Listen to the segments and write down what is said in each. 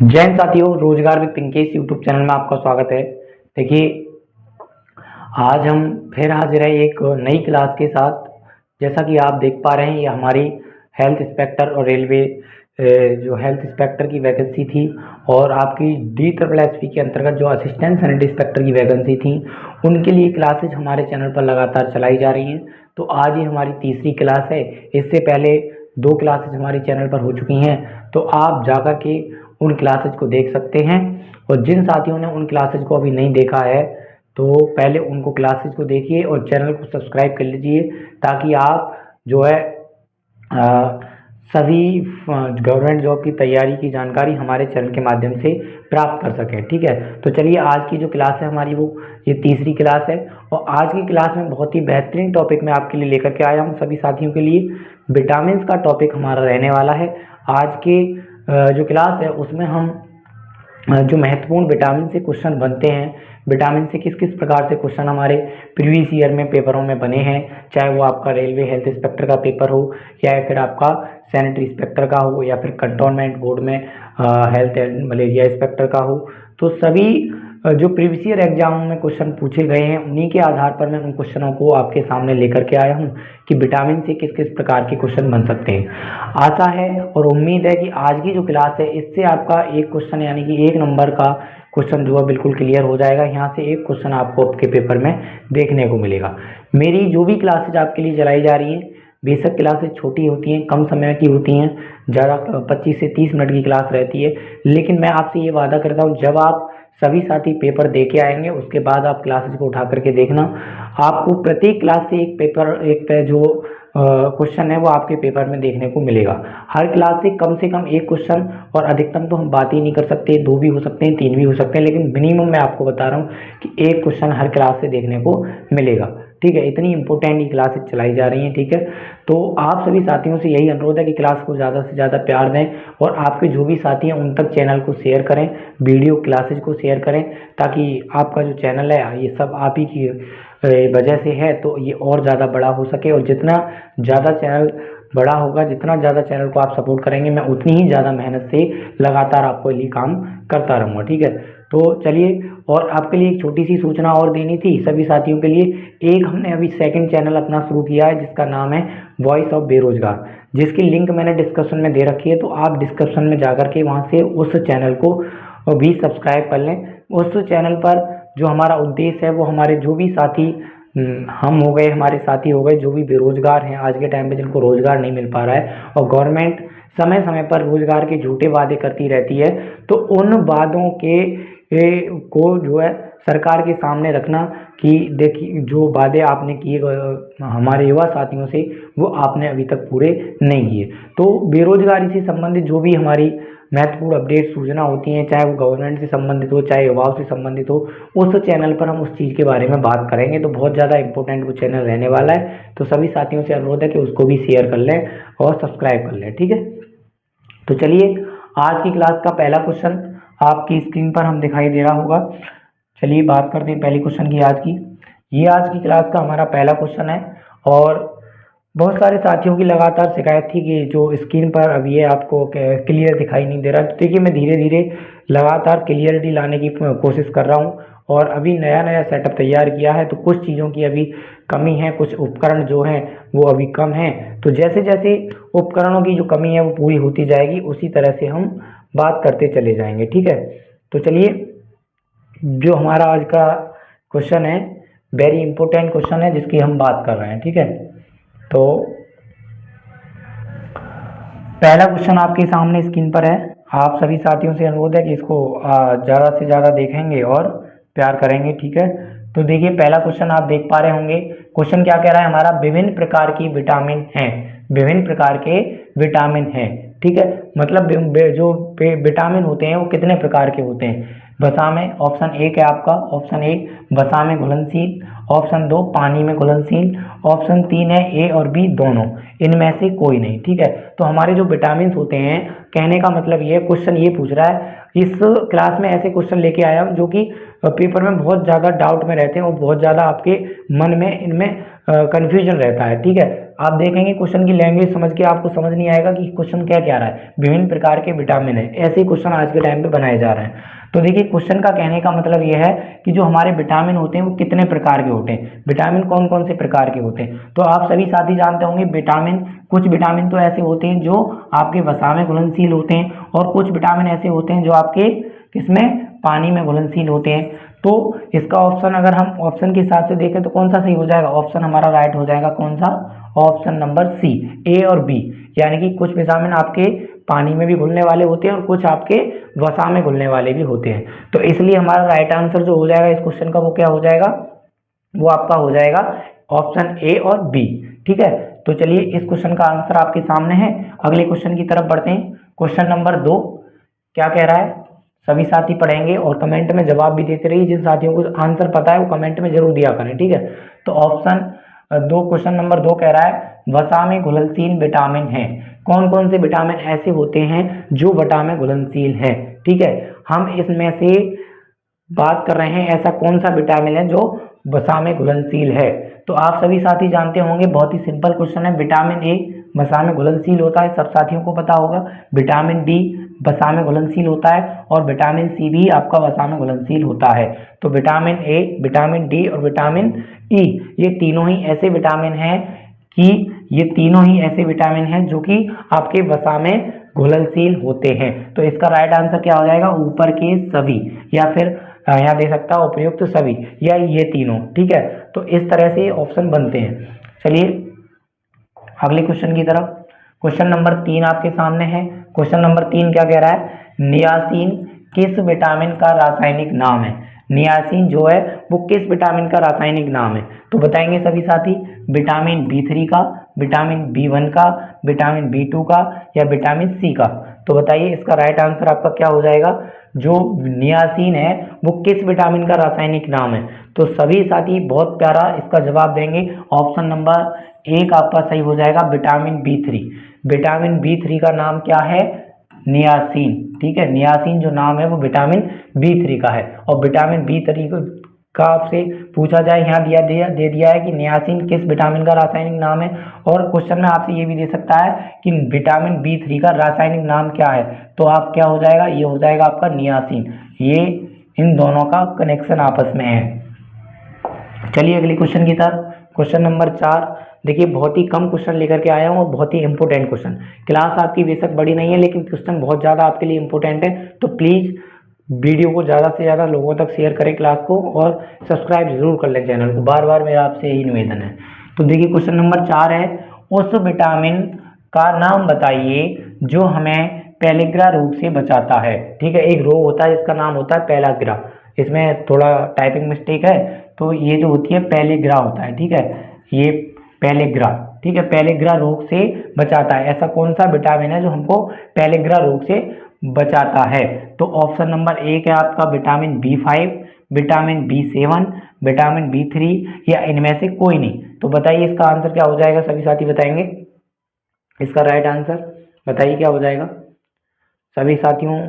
जय हिंद साथियों, रोजगार विद पिंकेश यूट्यूब चैनल में आपका स्वागत है। देखिए, आज हम फिर हाजिर है एक नई क्लास के साथ। जैसा कि आप देख पा रहे हैं, ये हमारी हेल्थ इंस्पेक्टर और रेलवे जो हेल्थ इंस्पेक्टर की वैकेंसी थी और आपकी DSSP के अंतर्गत जो असिस्टेंट सैनिटरी इंस्पेक्टर की वैकेंसी थी, उनके लिए क्लासेज हमारे चैनल पर लगातार चलाई जा रही हैं। तो आज ये हमारी तीसरी क्लास है। इससे पहले 2 क्लासेज हमारे चैनल पर हो चुकी हैं, तो आप जाकर के उन क्लासेज को देख सकते हैं। और जिन साथियों ने उन क्लासेज को अभी नहीं देखा है, तो पहले उनको क्लासेज को देखिए और चैनल को सब्सक्राइब कर लीजिए, ताकि आप जो है सभी गवर्नमेंट जॉब की तैयारी की जानकारी हमारे चैनल के माध्यम से प्राप्त कर सकें। ठीक है, तो चलिए, आज की जो क्लास है हमारी, वो ये तीसरी क्लास है। और आज की क्लास में बहुत ही बेहतरीन टॉपिक मैं आपके लिए लेकर के आया हूँ सभी साथियों के लिए। विटामिन का टॉपिक हमारा रहने वाला है। आज के जो क्लास है उसमें हम जो महत्वपूर्ण विटामिन से क्वेश्चन बनते हैं, विटामिन से किस किस प्रकार से क्वेश्चन हमारे प्रीवियस ईयर में पेपरों में बने हैं, चाहे वो आपका रेलवे हेल्थ इंस्पेक्टर का पेपर हो या फिर आपका सैनिटरी इंस्पेक्टर का हो या फिर कंटोनमेंट बोर्ड में हेल्थ एंड मलेरिया इंस्पेक्टर का हो, तो सभी जो प्रीवियस ईयर एग्जामों में क्वेश्चन पूछे गए हैं, उन्हीं के आधार पर मैं उन क्वेश्चनों को आपके सामने लेकर के आया हूँ कि विटामिन से किस किस प्रकार के क्वेश्चन बन सकते हैं। आशा है और उम्मीद है कि आज की जो क्लास है, इससे आपका एक क्वेश्चन यानी कि 1 नंबर का क्वेश्चन जो है बिल्कुल क्लियर हो जाएगा। यहाँ से एक क्वेश्चन आपको आपके पेपर में देखने को मिलेगा। मेरी जो भी क्लासेज आपके लिए चलाई जा रही हैं, बेशक क्लासेज छोटी होती हैं, कम समय की होती हैं, ज़्यादा 25 से 30 मिनट की क्लास रहती है, लेकिन मैं आपसे ये वादा करता हूँ, जब आप सभी साथी पेपर दे के आएंगे उसके बाद आप क्लासेज को उठा करके देखना, आपको प्रत्येक क्लास से एक जो क्वेश्चन है वो आपके पेपर में देखने को मिलेगा। हर क्लास से कम एक क्वेश्चन, और अधिकतम तो हम बात ही नहीं कर सकते, 2 भी हो सकते हैं, 3 भी हो सकते हैं, लेकिन मिनिमम मैं आपको बता रहा हूँ कि एक क्वेश्चन हर क्लास से देखने को मिलेगा। ठीक है, इतनी इंपॉर्टेंट ये क्लासेज चलाई जा रही हैं। ठीक है, तो आप सभी साथियों से यही अनुरोध है कि क्लास को ज़्यादा से ज़्यादा प्यार दें और आपके जो भी साथी हैं उन तक चैनल को शेयर करें, वीडियो क्लासेज को शेयर करें, ताकि आपका जो चैनल है ये सब आप ही की वजह से है, तो ये और ज़्यादा बड़ा हो सके। और जितना ज़्यादा चैनल बड़ा होगा, जितना ज़्यादा चैनल को आप सपोर्ट करेंगे, मैं उतनी ही ज़्यादा मेहनत से लगातार आपको लिए काम करता रहूँगा। ठीक है, तो चलिए, और आपके लिए एक छोटी सी सूचना और देनी थी सभी साथियों के लिए। एक हमने अभी सेकंड चैनल अपना शुरू किया है, जिसका नाम है वॉइस ऑफ बेरोजगार, जिसकी लिंक मैंने डिस्क्रिप्शन में दे रखी है, तो आप डिस्क्रिप्शन में जाकर के वहाँ से उस चैनल को भी सब्सक्राइब कर लें। उस चैनल पर जो हमारा उद्देश्य है, वो हमारे जो भी साथी हम हो गए, हमारे साथी हो गए, जो भी बेरोजगार हैं आज के टाइम पे, जिनको रोजगार नहीं मिल पा रहा है, और गवर्नमेंट समय समय पर रोजगार के झूठे वादे करती रहती है, तो उन वादों को जो है सरकार के सामने रखना कि देखिए, जो वादे आपने किए हमारे युवा साथियों से, वो आपने अभी तक पूरे नहीं किए। तो बेरोजगारी से संबंधित जो भी हमारी महत्वपूर्ण अपडेट सूचना होती हैं, चाहे वो गवर्नमेंट से संबंधित हो, चाहे युवाओं से संबंधित हो, उस चैनल पर हम उस चीज़ के बारे में बात करेंगे। तो बहुत ज़्यादा इंपॉर्टेंट वो चैनल रहने वाला है, तो सभी साथियों से अनुरोध है कि उसको भी शेयर कर लें और सब्सक्राइब कर लें। ठीक है, तो चलिए, आज की क्लास का पहला क्वेश्चन आपकी स्क्रीन पर हम दिखाई दे रहा होगा। चलिए बात करते हैं पहले क्वेश्चन की आज की। ये आज की क्लास का हमारा पहला क्वेश्चन है, और बहुत सारे साथियों की लगातार शिकायत थी कि जो स्क्रीन पर अब ये आपको क्लियर दिखाई नहीं दे रहा। तो देखिए, मैं धीरे धीरे लगातार क्लियरिटी लाने की कोशिश कर रहा हूँ, और अभी नया नया सेटअप तैयार किया है, तो कुछ चीज़ों की अभी कमी है, कुछ उपकरण जो हैं वो अभी कम हैं। तो जैसे जैसे उपकरणों की जो कमी है वो पूरी होती जाएगी, उसी तरह से हम बात करते चले जाएंगे। ठीक है, तो चलिए, जो हमारा आज का क्वेश्चन है, वेरी इंपॉर्टेंट क्वेश्चन है जिसकी हम बात कर रहे हैं। ठीक है, तो पहला क्वेश्चन आपके सामने स्क्रीन पर है। आप सभी साथियों से अनुरोध है कि इसको ज़्यादा से ज़्यादा देखेंगे और प्यार करेंगे। ठीक है, तो देखिए, पहला क्वेश्चन आप देख पा रहे होंगे। क्वेश्चन क्या कह रहा है हमारा? विभिन्न प्रकार की विटामिन हैं, विभिन्न प्रकार के विटामिन हैं। ठीक है, मतलब जो विटामिन होते हैं वो कितने प्रकार के होते हैं? वसा में ऑप्शन 1 है आपका, ऑप्शन 1 वसा में घुलनशील, ऑप्शन 2 पानी में घुलनशील, ऑप्शन 3 है ए और बी दोनों, इनमें से कोई नहीं। ठीक है, तो हमारे जो विटामिन होते हैं, कहने का मतलब ये क्वेश्चन ये पूछ रहा है, इस क्लास में ऐसे क्वेश्चन लेके आया हूँ जो कि पेपर में बहुत ज़्यादा डाउट में रहते हैं और बहुत ज़्यादा आपके मन में इनमें कन्फ्यूजन रहता है। ठीक है, आप देखेंगे क्वेश्चन की लैंग्वेज समझ के आपको समझ नहीं आएगा कि क्वेश्चन क्या क्या रहा है। विभिन्न प्रकार के विटामिन है, ऐसे क्वेश्चन आज के टाइम पे बनाए जा रहे हैं। तो देखिए क्वेश्चन का कहने का मतलब यह है कि जो हमारे विटामिन होते हैं वो कितने प्रकार के होते हैं, विटामिन कौन कौन से प्रकार के होते हैं। तो आप सभी साथी जानते होंगे विटामिन, कुछ विटामिन तो ऐसे होते हैं जो आपके वसा में घुलनशील होते हैं, और कुछ विटामिन ऐसे होते हैं जो आपके किसमें, पानी में घुलनशील होते हैं। तो इसका ऑप्शन अगर हम ऑप्शन के हिसाब से देखें तो कौन सा सही हो जाएगा, ऑप्शन हमारा राइट हो जाएगा कौन सा, ऑप्शन नंबर सी, ए और बी। यानी कि कुछ विटामिन आपके पानी में भी घुलने वाले होते हैं और कुछ आपके वसा में घुलने वाले भी होते हैं। तो इसलिए हमारा राइट आंसर जो हो जाएगा इस क्वेश्चन का वो क्या हो जाएगा, वो आपका हो जाएगा ऑप्शन ए और बी। ठीक है, तो चलिए इस क्वेश्चन का आंसर आपके सामने है। अगले क्वेश्चन की तरफ बढ़ते हैं। क्वेश्चन नंबर 2 क्या कह रहा है, सभी साथी पढ़ेंगे और कमेंट में जवाब भी देते रहिए। जिन साथियों को आंसर पता है वो कमेंट में जरूर दिया करें। ठीक है, तो ऑप्शन 2, क्वेश्चन नंबर 2 कह रहा है वसा में घुलनशील विटामिन है। कौन कौन से विटामिन ऐसे होते हैं जो वसा में घुलनशील है। ठीक है, हम इसमें से बात कर रहे हैं ऐसा कौन सा विटामिन है जो वसा में घुलनशील है। तो आप सभी साथी जानते होंगे, बहुत ही सिंपल क्वेश्चन है। विटामिन ए वसा में घुलनशील होता है, सब साथियों को पता होगा। विटामिन डी वसा में घुलनशील होता है, और विटामिन सी भी आपका वसा में घुलनशील होता है। तो विटामिन ए, विटामिन डी और विटामिन ई, ये तीनों ही ऐसे विटामिन हैं कि ये तीनों ही ऐसे विटामिन हैं जो कि आपके वसा में घुलनशील होते हैं। तो इसका राइट आंसर क्या हो जाएगा, ऊपर के सभी, या फिर यहाँ दे सकता है उपयुक्त सभी, या ये तीनों। ठीक है, तो इस तरह से ऑप्शन बनते हैं। चलिए अगले क्वेश्चन की तरफ। क्वेश्चन नंबर 3 आपके सामने है। क्वेश्चन नंबर 3 क्या कह रहा है, नियासिन किस विटामिन का रासायनिक नाम है। नियासिन जो है वो किस विटामिन का रासायनिक नाम है। तो बताएंगे सभी साथी, विटामिन बी3 का, विटामिन बी1 का, विटामिन बी2 का, या विटामिन सी का। तो बताइए इसका राइट आंसर आपका क्या हो जाएगा। जो नियासिन है वो किस विटामिन का रासायनिक नाम है। तो सभी साथी बहुत प्यारा इसका जवाब देंगे। ऑप्शन नंबर 1 आपका सही हो जाएगा, विटामिन बी3। विटामिन बी3 का नाम क्या है, नियासिन। ठीक है, नियासिन जो नाम है वो विटामिन बी3 का है। और विटामिन बी3 का आपसे पूछा जाए, यहाँ दे दिया है कि नियासिन किस विटामिन का रासायनिक नाम है। और क्वेश्चन में आपसे ये भी दे सकता है कि विटामिन बी3 का रासायनिक नाम क्या है। तो आप क्या हो जाएगा, ये हो जाएगा आपका नियासिन। ये इन दोनों का कनेक्शन आपस में है। चलिए अगले क्वेश्चन की तरफ। क्वेश्चन नंबर 4, देखिए बहुत ही कम क्वेश्चन लेकर के आया हूँ और बहुत ही इंपॉर्टेंट क्वेश्चन। क्लास आपकी बेशक बड़ी नहीं है लेकिन क्वेश्चन बहुत ज़्यादा आपके लिए इंपॉर्टेंट है। तो प्लीज़ वीडियो को ज़्यादा से ज़्यादा लोगों तक शेयर करें क्लास को, और सब्सक्राइब जरूर कर लें चैनल को, बार बार मेरा आपसे यही निवेदन है। तो देखिए क्वेश्चन नंबर 4 है, उस विटामिन का नाम बताइए जो हमें पेलिग्रा रोग से बचाता है। ठीक है, एक रोग होता है जिसका नाम होता है पेलाग्रा, इसमें थोड़ा टाइपिंग मिस्टेक है। तो ये जो होती है पेलिग्रा होता है। ठीक है, ये पेलिग्रा, ठीक है, पेलिग्रा रोग से बचाता है। ऐसा कौन सा विटामिन है जो हमको पेलिग्रा रोग से बचाता है। तो ऑप्शन नंबर 1 है आपका vitamin B5, vitamin बी7, vitamin B3, या इनमें से कोई नहीं। तो बताइए इसका आंसर क्या हो जाएगा, सभी साथी बताएंगे इसका राइट आंसर। बताइए क्या हो जाएगा, सभी साथियों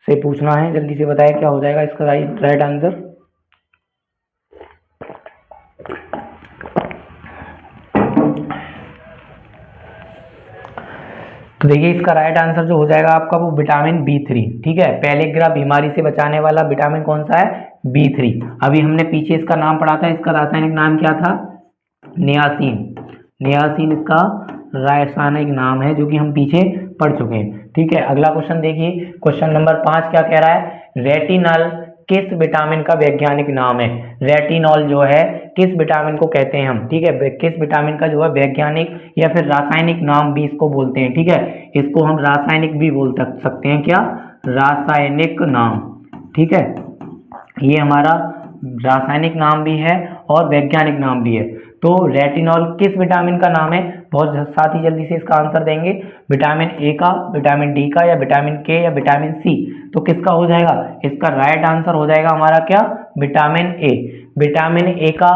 से पूछना है, जल्दी से बताइए क्या हो जाएगा इसका राइट आंसर। तो देखिए इसका राइट आंसर जो हो जाएगा आपका वो विटामिन बी3। ठीक है, पेलिग्रा बीमारी से बचाने वाला विटामिन कौन सा है, बी3। अभी हमने पीछे इसका नाम पढ़ा था, इसका रासायनिक नाम क्या था, नियासिन। नियासिन इसका रासायनिक नाम है जो कि हम पीछे पढ़ चुके हैं। ठीक है, अगला क्वेश्चन देखिए। क्वेश्चन नंबर 5 क्या कह रहा है, रेटिनॉल किस विटामिन का वैज्ञानिक नाम है। रेटिनॉल जो है किस विटामिन को कहते हैं हम। ठीक है, किस विटामिन का जो है वैज्ञानिक या फिर रासायनिक नाम भी इसको बोलते हैं। ठीक है, इसको हम रासायनिक भी बोल सकते हैं, क्या, रासायनिक नाम। ठीक है, ये हमारा रासायनिक नाम भी है और वैज्ञानिक नाम भी है। तो रेटिनॉल किस विटामिन का नाम है, बहुत साथी जल्दी से इसका आंसर देंगे। विटामिन ए का, विटामिन डी का, या विटामिन के, या विटामिन सी। तो किसका हो जाएगा, इसका राइट आंसर हो जाएगा हमारा क्या, विटामिन ए। विटामिन ए का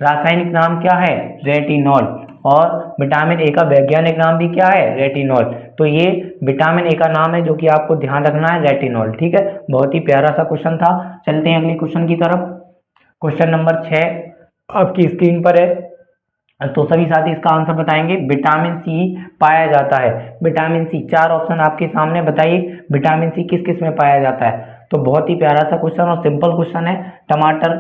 रासायनिक नाम क्या है, रेटिनॉल, और विटामिन ए का वैज्ञानिक नाम भी क्या है, रेटिनॉल। तो ये विटामिन ए का नाम है जो कि आपको ध्यान रखना है, रेटिनॉल। ठीक है, बहुत ही प्यारा सा क्वेश्चन था। चलते हैं अगले क्वेश्चन की तरफ। क्वेश्चन नंबर 6 आपकी स्क्रीन पर है। तो सभी साथी इसका आंसर बताएंगे। विटामिन सी पाया जाता है। विटामिन सी, 4 ऑप्शन आपके सामने, बताइए विटामिन सी किस किस में पाया जाता है। तो बहुत ही प्यारा सा क्वेश्चन और सिंपल क्वेश्चन है। टमाटर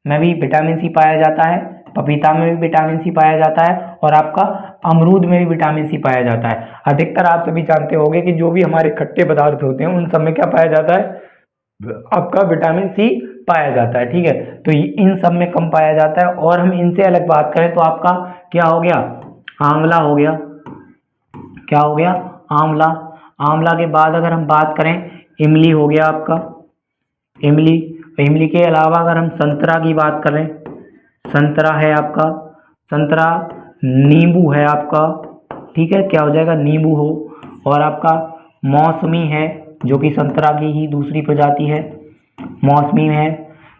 में भी विटामिन सी पाया जाता है, पपीता में भी विटामिन सी पाया जाता है, और आपका अमरूद में भी विटामिन सी पाया जाता है। अधिकतर आप सभी जानते होंगे कि जो भी हमारे खट्टे पदार्थ होते हैं उन सब में क्या पाया जाता है, आपका विटामिन सी पाया जाता है। ठीक है, तो इन सब में कम पाया जाता है। और हम इनसे अलग बात करें तो आपका क्या हो गया, आंवला हो गया। क्या हो गया, आंवला। आंवला के बाद अगर हम बात करें, इमली हो गया आपका, इमली। इमली के अलावा अगर हम संतरा की बात करें, संतरा है आपका, संतरा। नींबू है आपका, ठीक है, क्या हो जाएगा, नींबू हो। और आपका मौसमी है, जो कि संतरा की ही दूसरी प्रजाति है, मौसमी है।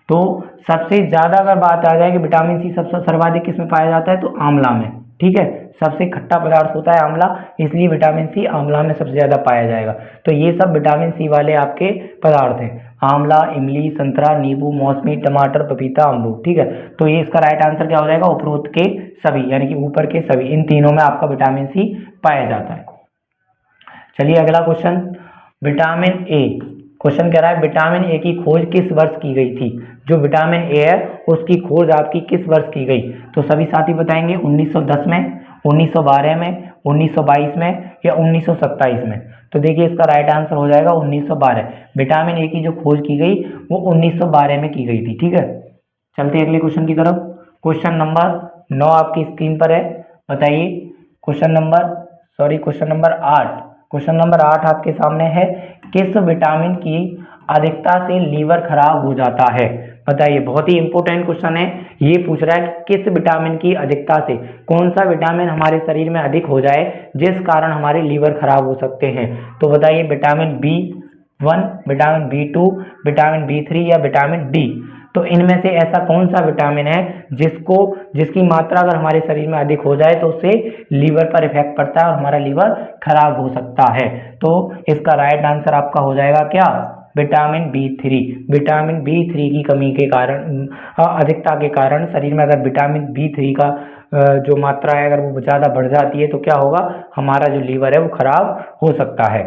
तो सबसे ज़्यादा अगर बात आ जाए कि विटामिन सी सबसे सर्वाधिक किसमें पाया जाता है, तो आंवला में। ठीक है, सबसे खट्टा पदार्थ होता है आंवला, इसलिए विटामिन सी आंवला में सबसे ज़्यादा पाया जाएगा। तो ये सब विटामिन सी वाले आपके पदार्थ हैं, आंवला, इमली, संतरा, नींबू, मौसमी, टमाटर, पपीता, अमरूद। ठीक है, तो ये इसका राइट आंसर क्या हो जाएगा, उपरोक्त के सभी, यानी कि ऊपर के सभी, इन तीनों में आपका विटामिन सी पाया जाता है। चलिए अगला क्वेश्चन, विटामिन ए। क्वेश्चन कह रहा है विटामिन ए की खोज किस वर्ष की गई थी। जो विटामिन ए है उसकी खोज आपकी किस वर्ष की गई। तो सभी साथी बताएंगे 1910 में, 1912 में, 1922 में या 1927 में। तो देखिए इसका राइट आंसर हो जाएगा 1912। विटामिन ए की जो खोज की गई वो 1912 में की गई थी। ठीक है, चलते हैं अगले क्वेश्चन की तरफ। क्वेश्चन नंबर 9 आपकी स्क्रीन पर है, बताइए। Question number 8। क्वेश्चन नंबर 8 आपके सामने है, किस विटामिन की अधिकता से लीवर खराब हो जाता है। बताइए, बहुत ही इंपॉर्टेंट क्वेश्चन है। ये पूछ रहा है कि किस विटामिन की अधिकता से, कौन सा विटामिन हमारे शरीर में अधिक हो जाए जिस कारण हमारे लीवर खराब हो सकते हैं। तो बताइए, vitamin B1, vitamin B2, vitamin B3 या विटामिन डी। तो इनमें से ऐसा कौन सा विटामिन है जिसकी मात्रा अगर हमारे शरीर में अधिक हो जाए तो उससे लीवर पर इफेक्ट पड़ता है और हमारा लीवर खराब हो सकता है। तो इसका राइट आंसर आपका हो जाएगा क्या, विटामिन B3। विटामिन B3 की कमी के कारण, अधिकता के कारण शरीर में अगर विटामिन B3 का जो मात्रा है अगर वो ज़्यादा बढ़ जाती है तो क्या होगा, हमारा जो लीवर है वो खराब हो सकता है।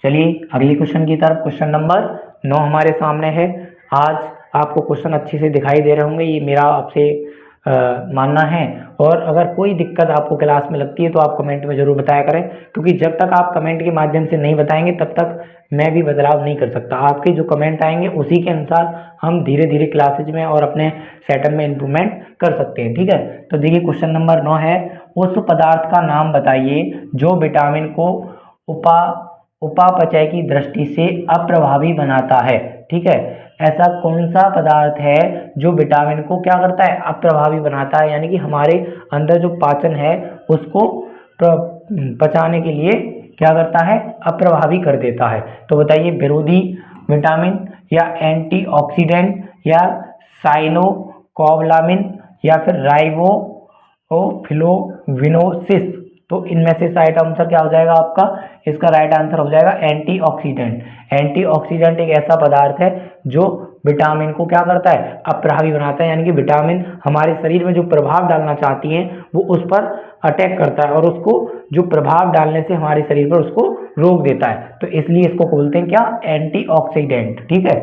चलिए अगले क्वेश्चन की तरफ। क्वेश्चन नंबर 9 हमारे सामने है। आज आपको क्वेश्चन अच्छे से दिखाई दे रहे होंगे, ये मेरा आपसे मानना है। और अगर कोई दिक्कत आपको क्लास में लगती है तो आप कमेंट में ज़रूर बताया करें, क्योंकि जब तक आप कमेंट के माध्यम से नहीं बताएंगे तब तक मैं भी बदलाव नहीं कर सकता। आपके जो कमेंट आएंगे उसी के अनुसार हम धीरे धीरे क्लासेज में और अपने सेटअप में इम्प्रूवमेंट कर सकते हैं। ठीक है, तो देखिए क्वेश्चन नंबर 9 है, उस पदार्थ का नाम बताइए जो विटामिन को उपापचय की दृष्टि से अप्रभावी बनाता है। ठीक है, ऐसा कौन सा पदार्थ है जो विटामिन को क्या करता है, अप्रभावी बनाता है, यानी कि हमारे अंदर जो पाचन है उसको पचाने के लिए क्या करता है, अप्रभावी कर देता है। तो बताइए, विरोधी विटामिन या एंटीऑक्सीडेंट या साइनोकोवलामिन या फिर राइबोफ्लोविनोसिस। तो इनमें से राइट आंसर क्या हो जाएगा आपका, इसका राइट आंसर हो जाएगा एंटीऑक्सीडेंट। एंटीऑक्सीडेंट एक ऐसा पदार्थ है जो विटामिन को क्या करता है, अप्रभावी बनाता है, यानी कि विटामिन हमारे शरीर में जो प्रभाव डालना चाहती है वो उस पर अटैक करता है और उसको जो प्रभाव डालने से हमारे शरीर पर उसको रोक देता है। तो इसलिए इसको बोलते हैं क्या, एंटीऑक्सीडेंट। ठीक है,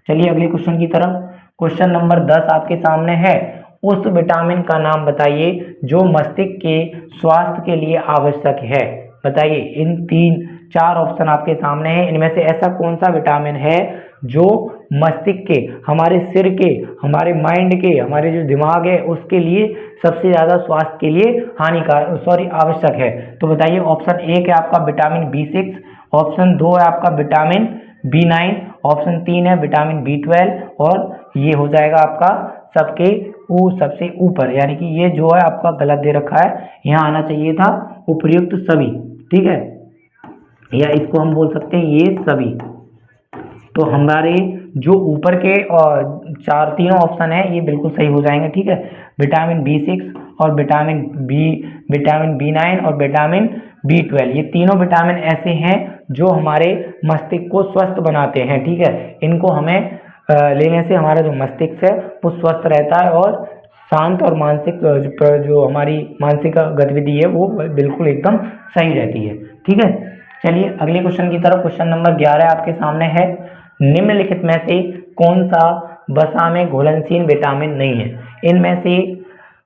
चलिए अगले क्वेश्चन की तरफ। क्वेश्चन नंबर 10 आपके सामने है, उस विटामिन का नाम बताइए जो मस्तिष्क के स्वास्थ्य के लिए आवश्यक है। बताइए, इन 3-4 ऑप्शन आपके सामने हैं, इनमें से ऐसा कौन सा विटामिन है जो मस्तिष्क के, हमारे सिर के, हमारे माइंड के, हमारे जो दिमाग है उसके लिए सबसे ज़्यादा स्वास्थ्य के लिए आवश्यक है। तो बताइए, ऑप्शन 1 है आपका विटामिन B6, ऑप्शन 2 है आपका विटामिन B9, ऑप्शन 3 है विटामिन B12 और ये हो जाएगा आपका सबसे ऊपर, यानी कि ये जो है आपका गलत दे रखा है, यहाँ आना चाहिए था उपर्युक्त सभी। ठीक है, या इसको हम बोल सकते हैं ये सभी। तो हमारे जो ऊपर के और तीनों ऑप्शन है ये बिल्कुल सही हो जाएंगे। ठीक है, विटामिन B6 और विटामिन B9 और विटामिन B12, ये तीनों विटामिन ऐसे हैं जो हमारे मस्तिष्क को स्वस्थ बनाते हैं। ठीक है, इनको हमें लेने से हमारा जो मस्तिष्क है वो स्वस्थ रहता है और शांत और मानसिक जो हमारी मानसिक गतिविधि है वो बिल्कुल एकदम सही रहती है। ठीक है, चलिए अगले क्वेश्चन की तरफ। क्वेश्चन नंबर 11 आपके सामने है, निम्नलिखित में से कौन सा वसा में घुलनशील विटामिन नहीं है? इनमें से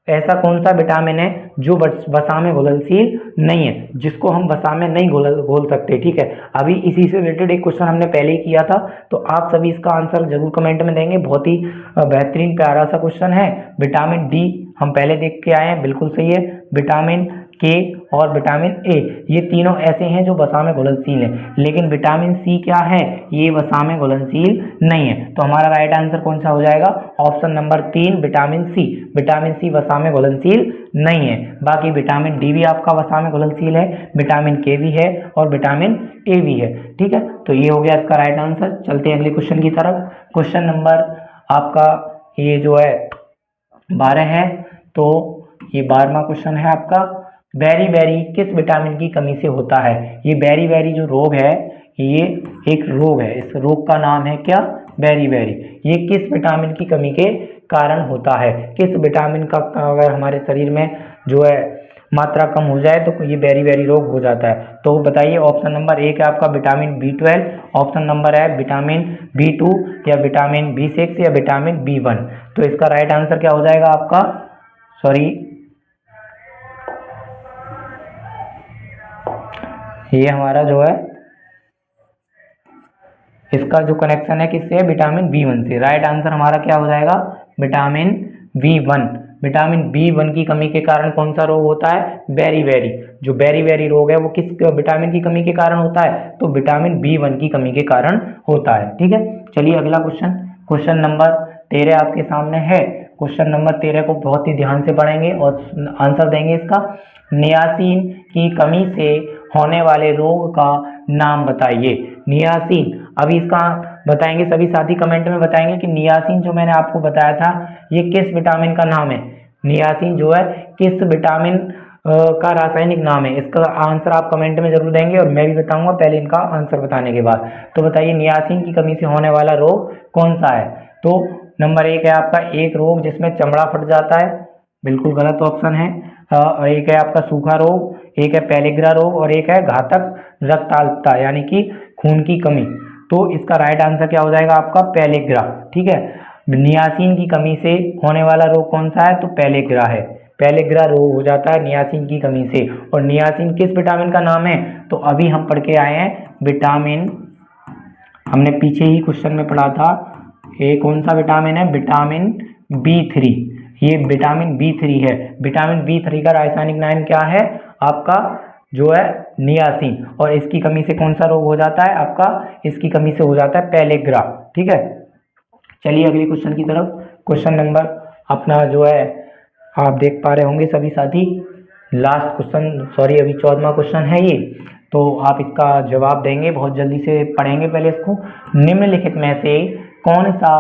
ऐसा कौन सा विटामिन है जो वसा में घुलनशील नहीं है, जिसको हम वसा में नहीं घोल सकते? ठीक है, अभी इसी से रिलेटेड एक क्वेश्चन हमने पहले ही किया था, तो आप सभी इसका आंसर जरूर कमेंट में देंगे। बहुत ही बेहतरीन प्यारा सा क्वेश्चन है। विटामिन डी हम पहले देख के आए हैं, बिल्कुल सही है। विटामिन के और विटामिन ए, ये तीनों ऐसे हैं जो वसा में घुलनशील हैं, लेकिन विटामिन सी क्या है? ये वसा में घुलनशील नहीं है। तो हमारा राइट आंसर कौन सा हो जाएगा? Option number 3 vitamin C. Vitamin C वसा में घुलनशील नहीं है। बाकी विटामिन डी भी आपका वसा में घुलनशील है, विटामिन के भी है और विटामिन ए भी है। ठीक है, तो ये हो गया इसका राइट आंसर। चलते हैं अगले क्वेश्चन की तरफ। क्वेश्चन नंबर आपका ये जो है 12 है, तो ये 12वां क्वेश्चन है आपका, बेरी बेरी किस विटामिन की कमी से होता है? ये बेरी बेरी जो रोग है, ये एक रोग है, इस रोग का नाम है क्या? Beriberi. ये किस विटामिन की कमी के कारण होता है? किस विटामिन का अगर हमारे शरीर में जो है मात्रा कम हो जाए तो ये बेरी बेरी रोग हो जाता है? तो बताइए, ऑप्शन नंबर 1 है आपका विटामिन B12, ऑप्शन नंबर है विटामिन B2 या विटामिन B6 या विटामिन B1। तो इसका राइट आंसर क्या हो जाएगा आपका? सॉरी, ये हमारा जो है इसका जो कनेक्शन है किससे? विटामिन B1 से। राइट आंसर हमारा क्या हो जाएगा? Vitamin B1। विटामिन B1 की कमी के कारण कौन सा रोग होता है? Beriberi. जो बेरी बेरी रोग है वो किस विटामिन की कमी के कारण होता है? तो विटामिन B1 की कमी के कारण होता है। ठीक है, चलिए अगला क्वेश्चन। क्वेश्चन नंबर 13 आपके सामने है। क्वेश्चन नंबर 13 को बहुत ही ध्यान से पढ़ेंगे और आंसर देंगे इसका। नियासिन की कमी से होने वाले रोग का नाम बताइए। नियासिन, अभी इसका बताएंगे सभी साथी, कमेंट में बताएंगे कि नियासिन जो मैंने आपको बताया था ये किस विटामिन का नाम है? नियासिन जो है किस विटामिन का रासायनिक नाम है? इसका आंसर आप कमेंट में जरूर देंगे और मैं भी बताऊंगा पहले इनका आंसर बताने के बाद। तो बताइए, नियासिन की कमी से होने वाला रोग कौन सा है? तो नंबर 1 है आपका एक रोग जिसमें चमड़ा फट जाता है, बिल्कुल गलत ऑप्शन है। और एक है आपका सूखा रोग, एक है पेलिग्रा रोग और एक है घातक रक्ताल्पता यानी कि खून की कमी। तो इसका राइट आंसर क्या हो जाएगा आपका? पेलिग्रा। ठीक है, नियासिन की कमी से होने वाला रोग कौन सा है? तो पेलिग्रा है। पेलिग्रा रोग हो जाता है नियासिन की कमी से। और नियासिन किस विटामिन का नाम है? तो अभी हम पढ़ के आए हैं विटामिन, हमने पीछे ही क्वेश्चन में पढ़ा था, ये कौन सा विटामिन है? Vitamin B3। ये विटामिन B3 है। विटामिन B3 का रासायनिक नाम क्या है आपका? जो है नियासिन। और इसकी कमी से कौन सा रोग हो जाता है आपका? इसकी कमी से हो जाता है पेलिग्रा। ठीक है, चलिए अगले क्वेश्चन की तरफ। क्वेश्चन नंबर अपना जो है आप देख पा रहे होंगे सभी साथी, लास्ट क्वेश्चन, सॉरी अभी 14वां क्वेश्चन है ये, तो आप इसका जवाब देंगे, बहुत जल्दी से पढ़ेंगे पहले इसको। निम्नलिखित में से कौन सा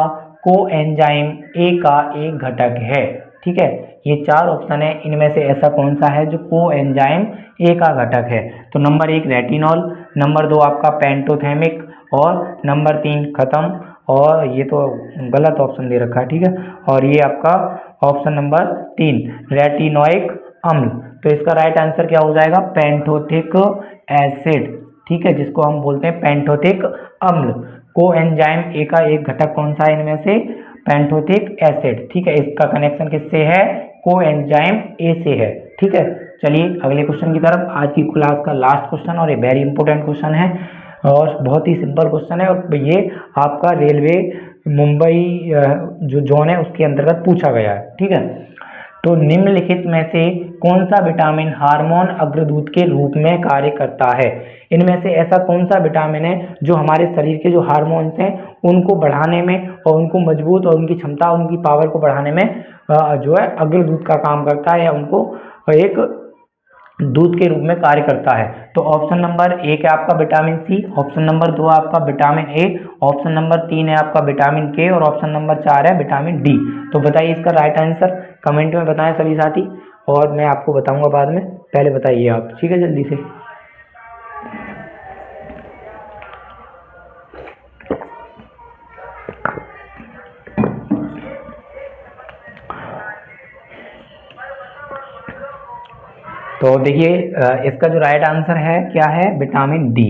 कोएंजाइम ए का एक घटक है? ठीक है, ये 4 ऑप्शन है, इनमें से ऐसा कौन सा है जो कोएंजाइम ए का घटक है? तो नंबर 1 रेटिनॉल, नंबर 2 आपका पेंटोथेमिक और नंबर 3 खत्म, और ये तो गलत ऑप्शन दे रखा है। ठीक है, और ये आपका ऑप्शन नंबर 3 रेटिनोइक अम्ल। तो इसका राइट आंसर क्या हो जाएगा? पेंटोथिक एसिड। ठीक है, जिसको हम बोलते हैं पेंटोथिक अम्ल। कोएंजाइम ए का एक घटक कौन सा है इनमें से? पेंटोथिक एसिड। ठीक है, इसका कनेक्शन किससे है? कोएंजाइम ए से है। ठीक है, चलिए अगले क्वेश्चन की तरफ। आज की क्लास का लास्ट क्वेश्चन और ये वेरी इंपॉर्टेंट क्वेश्चन है और बहुत ही सिंपल क्वेश्चन है, और ये आपका रेलवे मुंबई जो जोन है उसके अंतर्गत पूछा गया है। ठीक है, तो निम्नलिखित में से कौन सा विटामिन हार्मोन अग्रदूत के रूप में कार्य करता है? इनमें से ऐसा कौन सा विटामिन है जो हमारे शरीर के जो हार्मोन्स हैं उनको बढ़ाने में और उनको मजबूत और उनकी क्षमता, उनकी पावर को बढ़ाने में जो है अग्रदूत का काम करता है या उनको एक दूध के रूप में कार्य करता है? तो ऑप्शन नंबर 1 है आपका विटामिन सी, ऑप्शन नंबर 2 आपका विटामिन ए, ऑप्शन नंबर 3 है आपका विटामिन के और ऑप्शन नंबर 4 है विटामिन डी। तो बताइए इसका राइट आंसर, कमेंट में बताएं सभी साथी, और मैं आपको बताऊंगा बाद में, पहले बताइए आप। ठीक है, जल्दी से। तो देखिए इसका जो राइट आंसर है क्या है, विटामिन डी।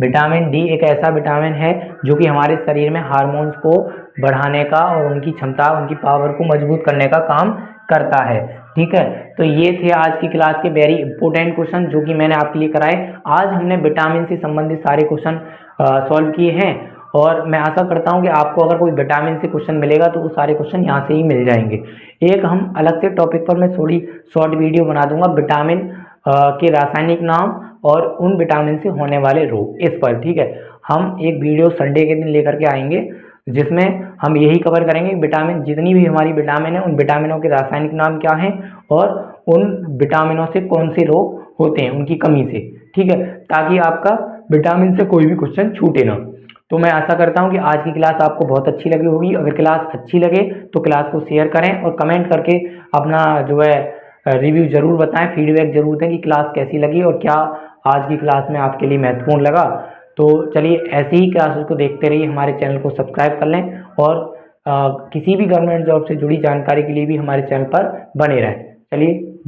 विटामिन डी एक ऐसा विटामिन है जो कि हमारे शरीर में हार्मोन्स को बढ़ाने का और उनकी क्षमता, उनकी पावर को मजबूत करने का काम करता है। ठीक है, तो ये थे आज की क्लास के वेरी इंपॉर्टेंट क्वेश्चन जो कि मैंने आपके लिए कराए। आज हमने विटामिन से संबंधित सारे क्वेश्चन सॉल्व किए हैं और मैं आशा करता हूं कि आपको अगर कोई विटामिन से क्वेश्चन मिलेगा तो वो सारे क्वेश्चन यहाँ से ही मिल जाएंगे। एक हम अलग से टॉपिक पर मैं थोड़ी शॉर्ट वीडियो बना दूंगा, विटामिन के रासायनिक नाम और उन विटामिन से होने वाले रोग, इस पर। ठीक है, हम एक वीडियो संडे के दिन लेकर के आएंगे जिसमें हम यही कवर करेंगे विटामिन, जितनी भी हमारी विटामिन है उन विटामिनों के रासायनिक नाम क्या हैं और उन विटामिनों से कौन से रोग होते हैं उनकी कमी से। ठीक है, ताकि आपका विटामिन से कोई भी क्वेश्चन छूटे ना। तो मैं आशा करता हूं कि आज की क्लास आपको बहुत अच्छी लगी होगी। अगर क्लास अच्छी लगे तो क्लास को शेयर करें और कमेंट करके अपना जो है रिव्यू जरूर बताएं, फीडबैक जरूर दें कि क्लास कैसी लगी और क्या आज की क्लास में आपके लिए महत्वपूर्ण लगा। तो चलिए ऐसे ही क्लासेस को देखते रहिए, हमारे चैनल को सब्सक्राइब कर लें और किसी भी गवर्नमेंट जॉब से जुड़ी जानकारी के लिए भी हमारे चैनल पर बने रहें। चलिए।